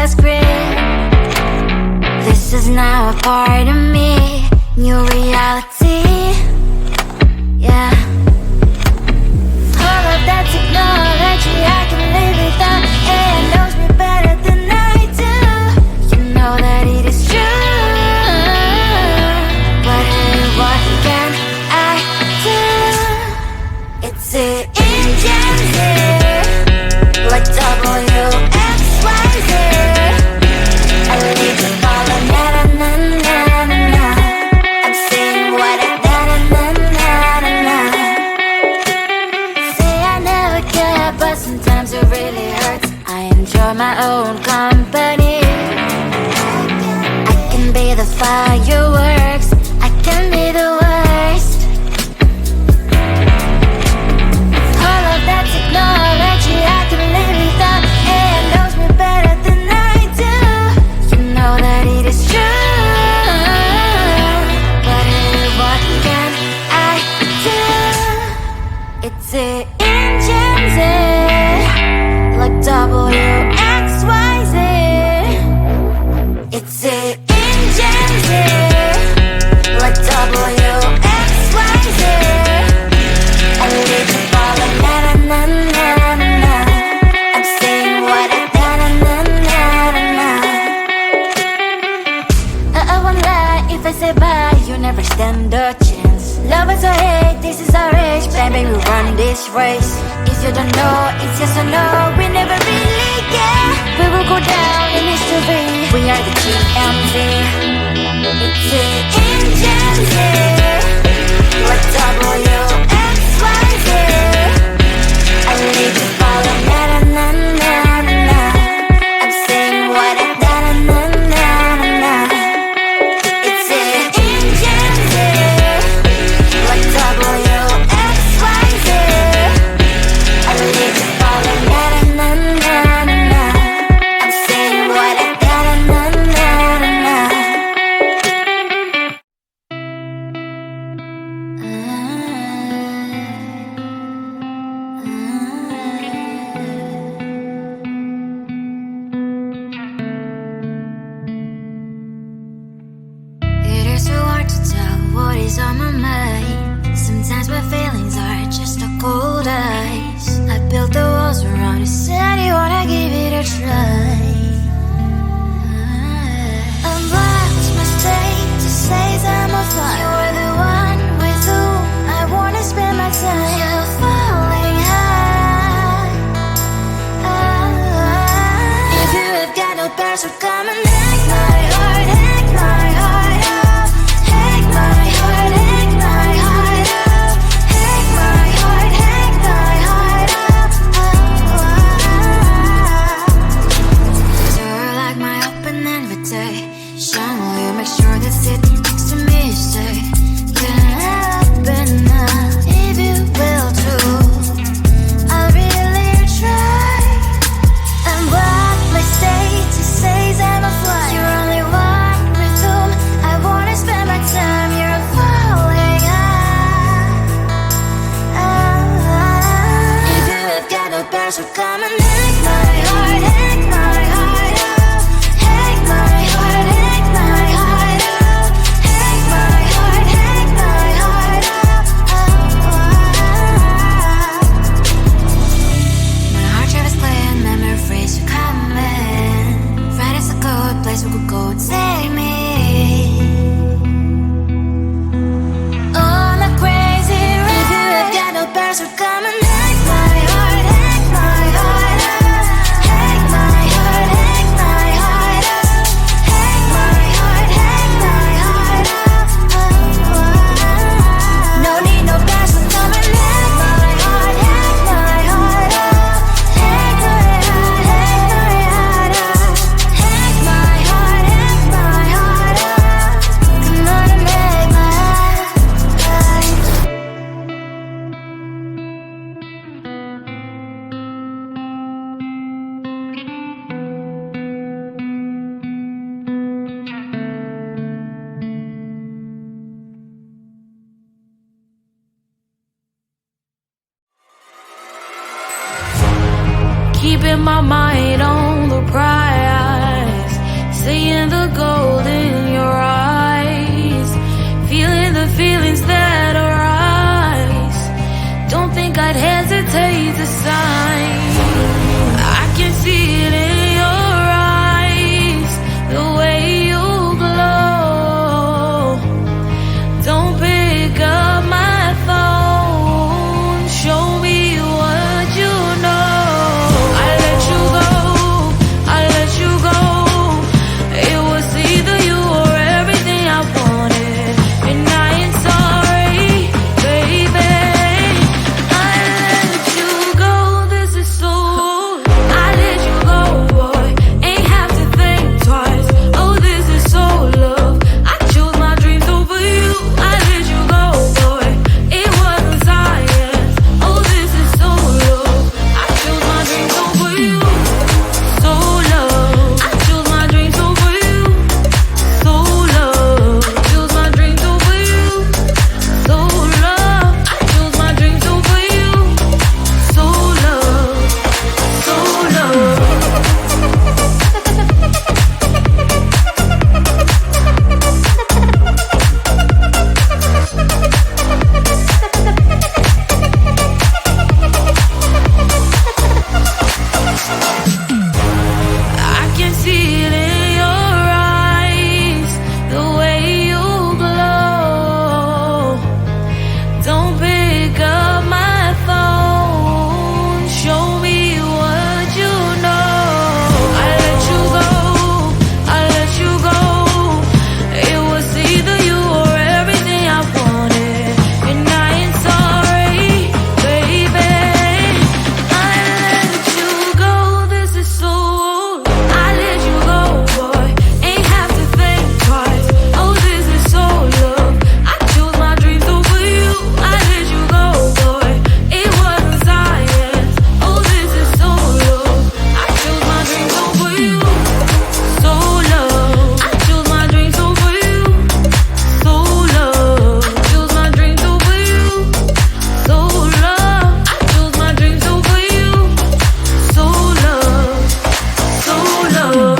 the script. This is now a part of me, new reality. Yeah. All of that technology I can live without. AI knows me better than I do. You know that it is true. But hey, what can I do? It's the engine here, like WXYZ. I need to follow na-na-na-na-na-na. I'm saying what I na-na-na-na-na. Say I never care, but sometimes it really hurts. I enjoy my own company. I can be the fireworks, I can be the worst. All of that technology I can live without. AI knows me better than I do. You know that it is true. But hey, what can I do? It's the engines, like WXYZ. It's the engines, like WXYZ. I need to follow na-na-na-na-na. I'm saying what I na-na-na-na-na. I won't lie if I say bye, you never stand a chance. Love is or hate, this is our age. Baby, we run this race. If you don't know, it's yes or no. We never really care. We will go down in history. We are the GMZ. It's the engines, like WXYZ. I need to follow na-na-na-na-na. I'm saying what I na-na-na-na-na. It's the engines, like WXYZ. I need to follow na-na-na-na-na. I'm saying what I na-na-na-na-na. It is so hard to tell what is on my mind. Sometimes my feelings are just a cold ice. I built the walls around it, said you wanna give it a try. I'm lost, mistake to say I'm a fly. You're the one with whom I wanna spend my time. You're falling high. If you have got no bears, so come and hack my heart, hack my heart out. Hack my heart, hack my heart out. Hack my heart, hack my heart out. You're like my open invitation. Will you make sure that sitting next to me you say, can happen now, if you will too. I'll really try. And what my state to say I'm a fly. You're only one with whom I wanna spend my time. You're falling high. If you have got no bears, so come and hack my heart, hack my heart out. Hack my heart, hack my heart out. the gold in your eyes, feeling the feelings that arise. Don't think I'd hesitate to sign. I can see it in your eyes, the way you glow. Don't pick up my phone, show me what you know. I let you go, I let you go. It was either you or everything I wanted, and I ain't sorry, baby. I let you go, this is so. I let you go, boy, ain't have to think twice. Oh, this is so love. I chose my dreams over you. I let you go, boy, it wasn't science. Oh, this is so love. I chose my dreams over you. So love. I chose my dreams over you. So love. Chose my dreams over you. So love. I chose my dreams over you. So love. So love. I can see it in your eyes, the way you glow. Don't pick up my phone, show me what you know. I let you go, I let you go. It was either you or everything I wanted, and I ain't sorry, baby. I let you go, this is so. I let you go, boy, ain't have to think twice. Oh, this is so love. I chose my dreams over you. I let you go, boy, it wasn't science. Oh, this is so love. I chose my dreams over you. So love. I chose my dreams over you. So love. Chose my dreams over you. So love. I chose my dreams over you. So love. So love.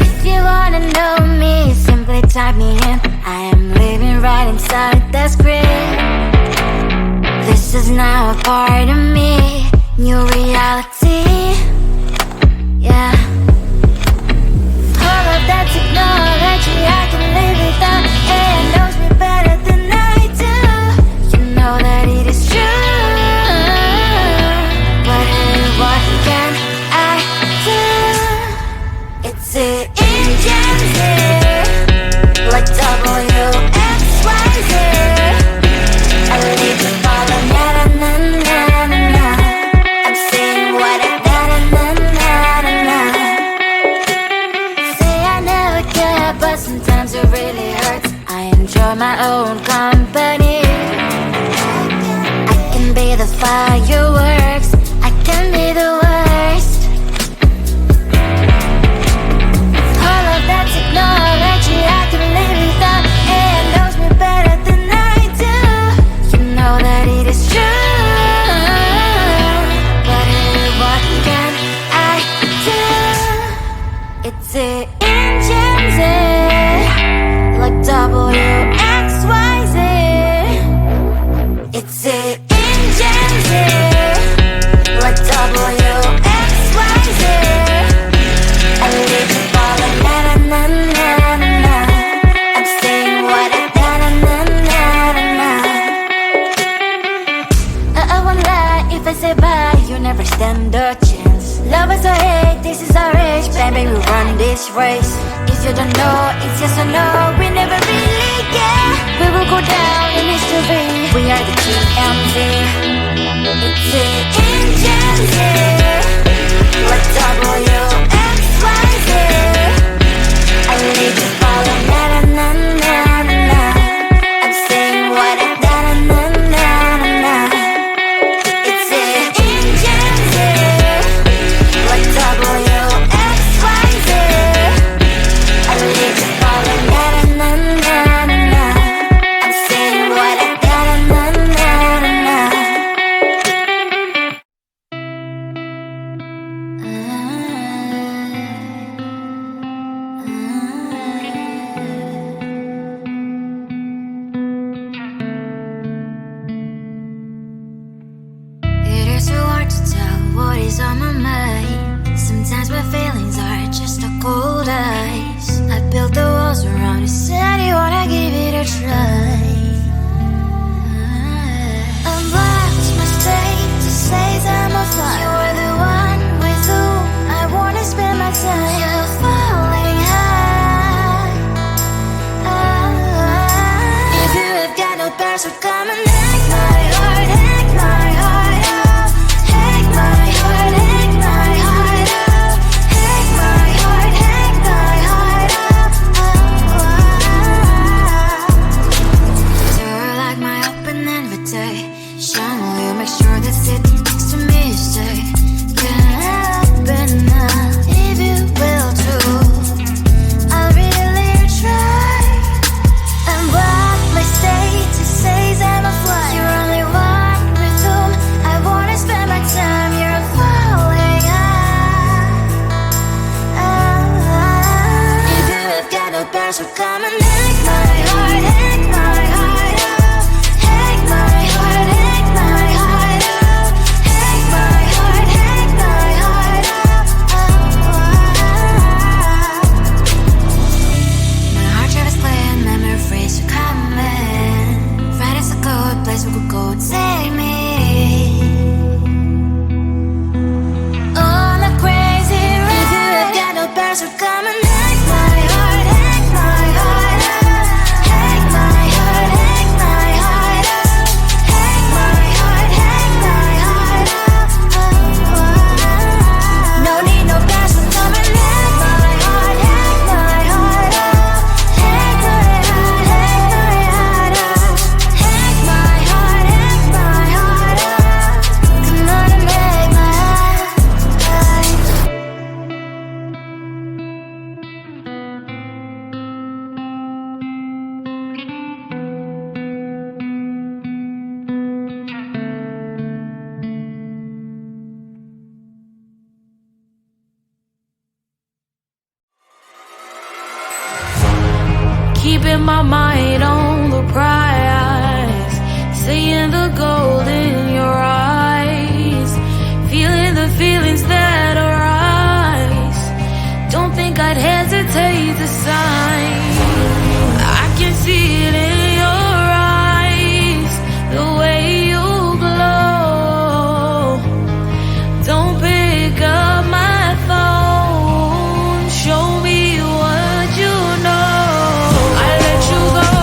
If you wanna know me, simply type me in. I am living right inside the screen. This is now a part of me, new reality. Yeah. All of that technology I can live without. It knows me better than I do. You know that it is true. But hey, what can I do? It's the engines here, like WXYZ. I need to follow, na na na na na na. I'm saying what I na na na na na na. Say I never care, but sometimes it really hurts. I enjoy my own company. I can be the fireworks, I can be the worst. All of that technology I can live without. It knows me better than I do. You know that it is true. But hey, what can I do? It's the engines, like WXYZ. It's the engines, like WXYZ. I need to follow, na na na na na na. I'm saying what I na na na na na na. I won't lie if I say bye, you never stand a chance. Love us or hate, this is our age, baby, we run this race. If you don't know, it's yes or no, we never really care. We will go down in history, we are the TMZ. what is on my mind. Sometimes my feelings are just a cold ice. I built the walls around you, said you wanna give it a try. I'm lost, mistake to say I'm a fly. You're the one with whom I wanna spend my time. You're falling high. If you have got no bears, so come and hack my heart, hack my heart out. Hack my heart, hack my heart out. Hack my heart, hack my heart out. You're like my open invitation. Will you make sure that sitting next to me you stay? Can happen now, if you will too. I'll really try. And what my state to say I'm a fly. You're only one with whom I wanna spend my time. You're falling high. If you have got no bears, so come and hack my heart, hack my heart out. Hack my heart, hack my heart out. Hack my heart, hack my heart out. My heart drive is clear and memory freeze, so come in. Right is a good place we could go, take me. On a crazy ride. If you have got no bears, so come and hack my heart, hack my heart out. Hack my heart, hack my heart out. Hack my heart, hack my heart out. No need no bears, so come and hack my heart, hack my heart out. Hack my heart, hack my heart out. Hack my heart, hack my heart out. Come on and make my heart. Keeping my mind on the prize, seeing the gold in your eyes, feeling the feelings that arise. Don't think I'd hesitate to sign. I can see it in your eyes, the way you glow. Don't pick up my phone, show me what you know. I let you go.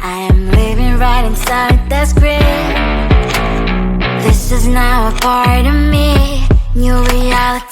I am living right inside the script. This is now a part of me. New reality